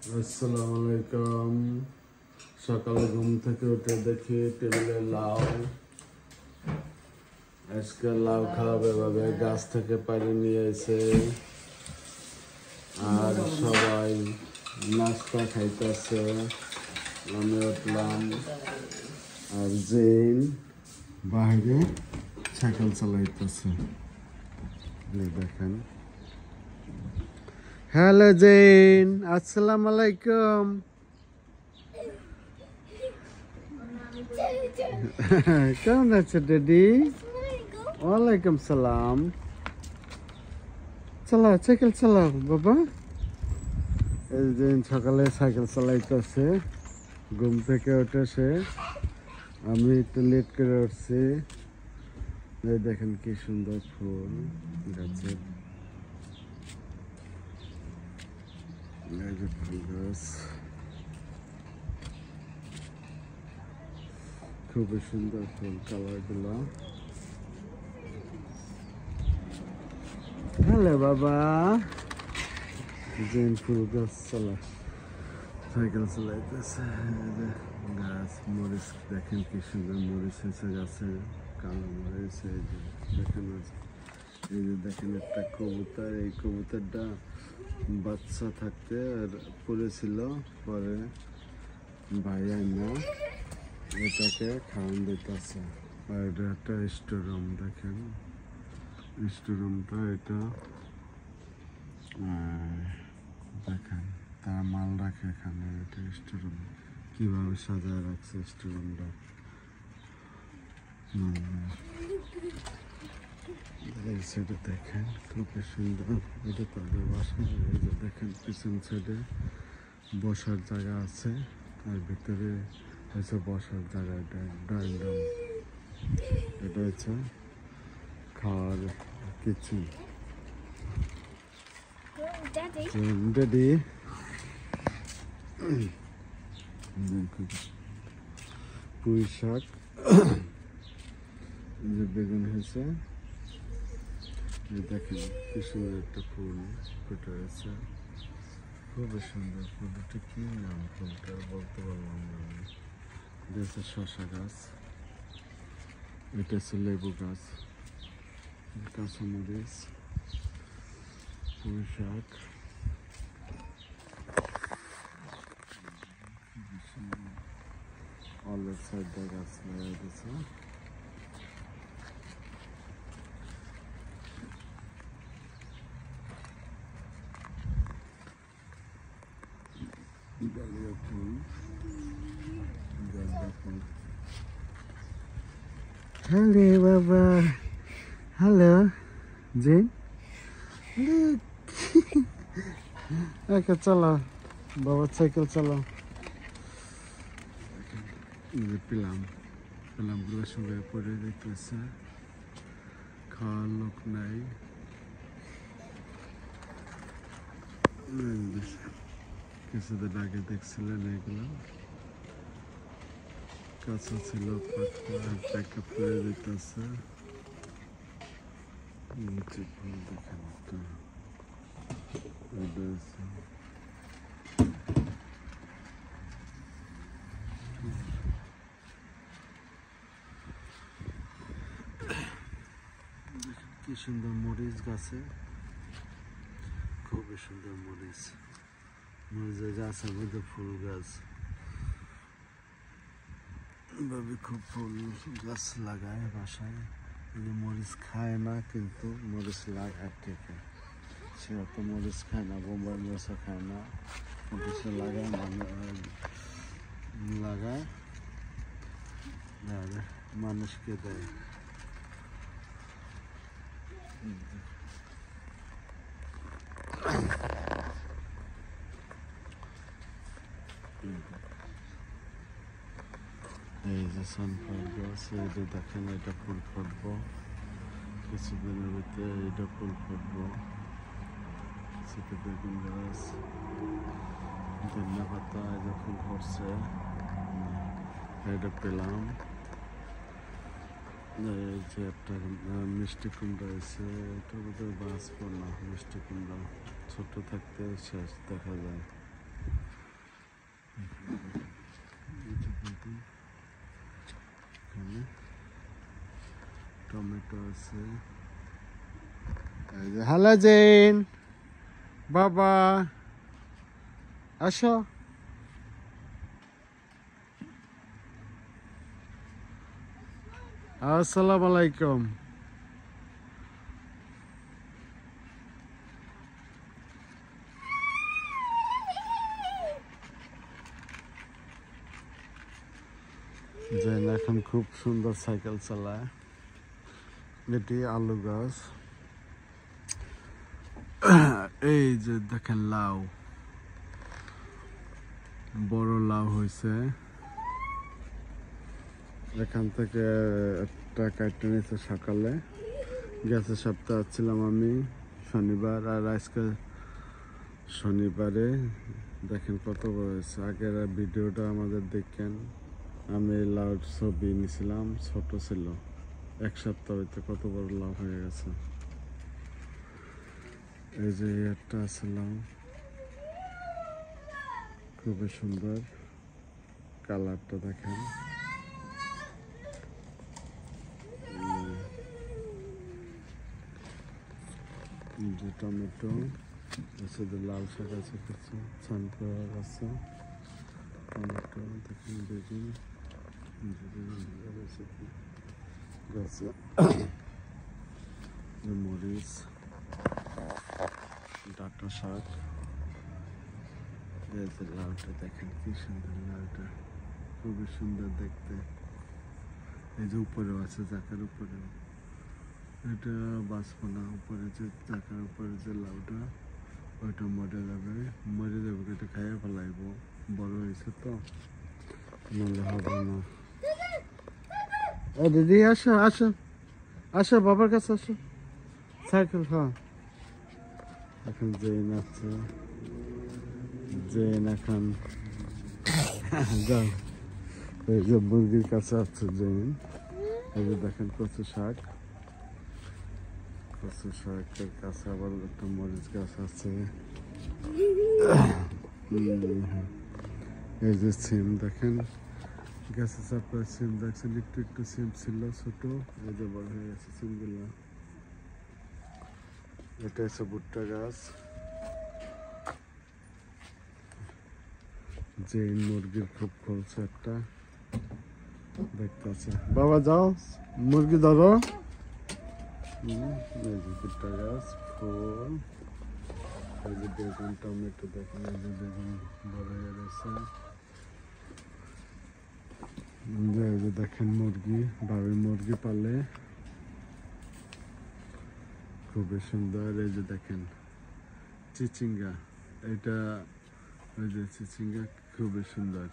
আসসালামু আলাইকুম। সকালে ঘুম থেকে উঠে দেখি টেবিলে লাউ। আজকে লাউ খাওয়াবে ভাবে গাছ থেকে পানি নিয়ে এসে, আর সবাই নাস্তা খাইতেছে। আমি উঠলাম আর জেন বাইরে সাইকেল চালাইতেছে। দেখেন। হ্যালো জেন, আসসালামু আলাইকুম। কেমন আছে ড্যাডি? ওয়ালাইকুম সালাম। চালাও, সাইকেল চালাও বাবা। এই যে সকালে সাইকেল চালাইতেছে, ঘুম থেকে উঠেছে। আমি একটু লেট করে উঠছি। এই দেখেন কি সুন্দর ফুল গাছের। এই যে ফুল গাছ, খুবই সুন্দর ফুল কালার গুলো। হ্যালো বাবা। জেন ফুল গাছ সাইকেল চালাইতেছে। গাছ মরিচ দেখেন কি সুন্দর মরিচ হয়েছে গাছে, কালো মরিচ। এই যে দেখেন, এই যে দেখেন একটা কবুতর। এই কবুতরটা বাচ্চা থাকতে পড়েছিল, পরে ভাইয়া না এটাকে খাওয়ান দিতেছে। আর এটা একটা স্টোরুম, দেখেন স্টোরুমটা এটা। দেখেন তারা মাল রাখে এখানে। এটা স্টোরুম, কিভাবে সাজায় রাখছে স্টোরুমটা। এই সাইডে দেখেন খুবই সুন্দর। এটা তাদের বাসা। এই যে দেখেন পিছন সাইডে বসার জায়গা আছে, আর ভিতরে হচ্ছে বসার জায়গা। এটা ড্রয়িং রুম, এটা হচ্ছে খাওয়ার কিচেন। ড্যাডি পুঁই শাক, যে বেগুন হয়েছে। দেখেন কি সুন্দর একটা ফুল ফুটে রয়েছে, খুবই সুন্দর। ফুলটা কি নাম ফুলটা বলতে পারলাম না। এটা হচ্ছে শসা গাছ, এটা হচ্ছে লেবু গাছ, কাঁচামরিচ, পুঁই শাক। অলের সাইডে গাছ লাগিয়ে দিয়েছে। ডালিয়া ফুল, গাঁদা ফুল। হ্যালো বাবা। Hello Jane. একা চালাও বাবা, সাইকেল চালাও। পেলামগুলো সবাই পড়ে যেতেছে, খাওয়ার লোক নাই। কিছুদিন আগে দেখছিলেন এগুলো কাঁচা ছিল, পাকা পড়ে যেতেছে। দেখেন একটা কি সুন্দর মরিচ গাছে, খুবই সুন্দর মরিচ। মরিচের গাছের মধ্যে ফুল গাছ, এভাবে খুব ফুল গাছ লাগায় বাসায়। মরিচ খায় না, কিন্তু মরিচ লাগায় ঠিকই। সে অত মরিচ খায় না, বোম্বাই মরিচও খায় না, কিন্তু সে লাগায় মানুষকে দেয়। এই যে সানফ্লাওয়ার গাছ, এই যে দেখেন এটা ফুল ফুটবো কিছুদিনের ভিতরে, এটা ফুল ফুটবো। সেটা বেগুন গাছ, ধনিয়া পাতা, এই যে ফুল ফুটছে। এটা পেলাম। এই যে একটা মিষ্টি কুমড়া আছে, এটা বোধহয় বাঁচবো না। মিষ্টি কুমড়া ছোট থাকতে শেষ দেখা যায়। দেখুন এখানে টমেটো আছে। হ্যালো জেন, বাবা আসো। আসসালামু আলাইকুম। জেন এখন খুব সুন্দর সাইকেল চালায়। এটি আলু গাছ। এই যে দেখেন লাউ, বড় লাউ হয়েছে। এখান থেকে একটা কাটতে নিয়েছে সকালে, গেছে সপ্তাহে ছিলাম আমি শনিবার, আর আজকে শনিবারে দেখেন কত বড় হয়েছে। আগের ভিডিওটা আমাদের দেখেন, আমি লাউর ছবি নিয়েছিলাম, ছোট ছিল, এক সপ্তাহ হইতে কত বড় লাউ হয়ে গেছে। এই যে একটা আছে লাউ, খুবই সুন্দর কালারটা দেখেন। যে টমেটো আছে, লাল শাক আছে, কিছু সানফ্লাওয়ার আছে, টমেটো দেখুন, বেগুন গাছে, মরিচ, ডাঁটা শাক। এই যে লাউটা দেখেন কি সুন্দর, লাউটা খুবই সুন্দর দেখতে। এই যে উপরেও আছে, জাকার উপরেও, এটা বাঁচবো না, উপরে যে জাকার উপরে যে লাউটা, ওইটা মরে যাবে, এটা খাইয়ে ফেলাইব, বড় হয়েছে তো, নাহলে হবে না। দিদি আসো আসো আসো, বাবার কাছে আসো, সাইকেল। হ্যাঁ, এখন জেন আছে, জেন এখন যাও। এই যে মুরগির কাছে আছে জেন। এই যে দেখেন কচু শাক, কচু শাকের কাছে আবার একটা মরিচ গাছ আছে। এই যে সিম দেখেন, গাছে চাপা সিম দেখছেন, একটু একটু সিম ছিল ছোট, এই যে বড় হয়ে গেছে সিমগুলো। এটা হচ্ছে ভুট্টা গাছ। যে মুরগির খুব খোলছে একটা, দেখতে আছে। বাবা যাও, মুরগি ধরো। এই যে ভুট্টা গাছ, ফুল, এই যে বেগুন, টমেটো দেখেন, এই যে বেগুন বড় হয়ে গেছে। এই যে দেখেন মুরগি, ভাবে মুরগি পালে, খুবই সুন্দর। এই যে দেখেন চিচিঙ্গা, এটা ওই যে চিচিঙ্গা, খুবই সুন্দর।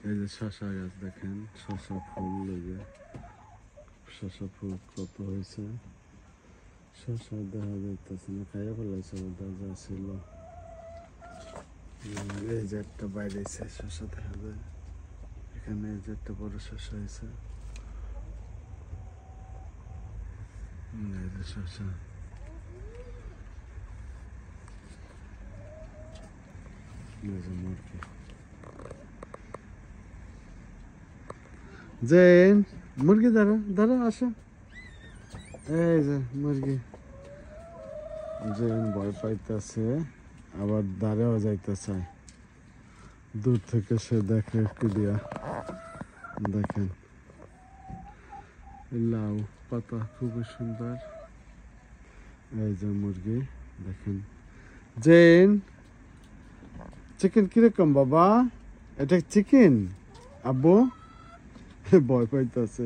এই যে শশা গাছ দেখেন, শশা ফুল, এই যে শশা ফুল কত হয়েছে। শশা দেখা যাইতেছে না, খাইয়া ফেলাইছে যা ছিল। এই যে একটা বাইরে শশা দেখা যায় এখানে, এই যে একটা বড় শশা হয়েছে। এই যে শশা, এই যে মুরগি। জেন, মুরগি ধরো ধরো, আসো। এই যে মুরগি। জেন ভয় পাইতেছে, আবার দাঁড়াও যাইতে চায়, দূর থেকে সে দেখে একটু দিয়া। দেখেন লাউ পাতা খুবই সুন্দর। এই যে মুরগি দেখেন। জেন, চিকেন কিরকম বাবা? এটা চিকেন? আব্বু ভয় পাইতেছে,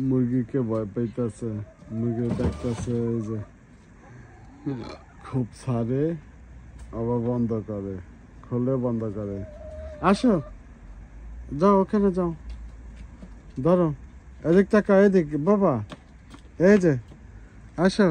মুরগিকে ভয় পাইতেছে, মুরগি দেখতেছে। এই যে খুব ছাড়ে, আবার বন্ধ করে, খোলে বন্ধ করে। আসো, যাও ওখানে যাও, ধরো, এদিক টাকা, এদিক বাবা, এই যে আসো।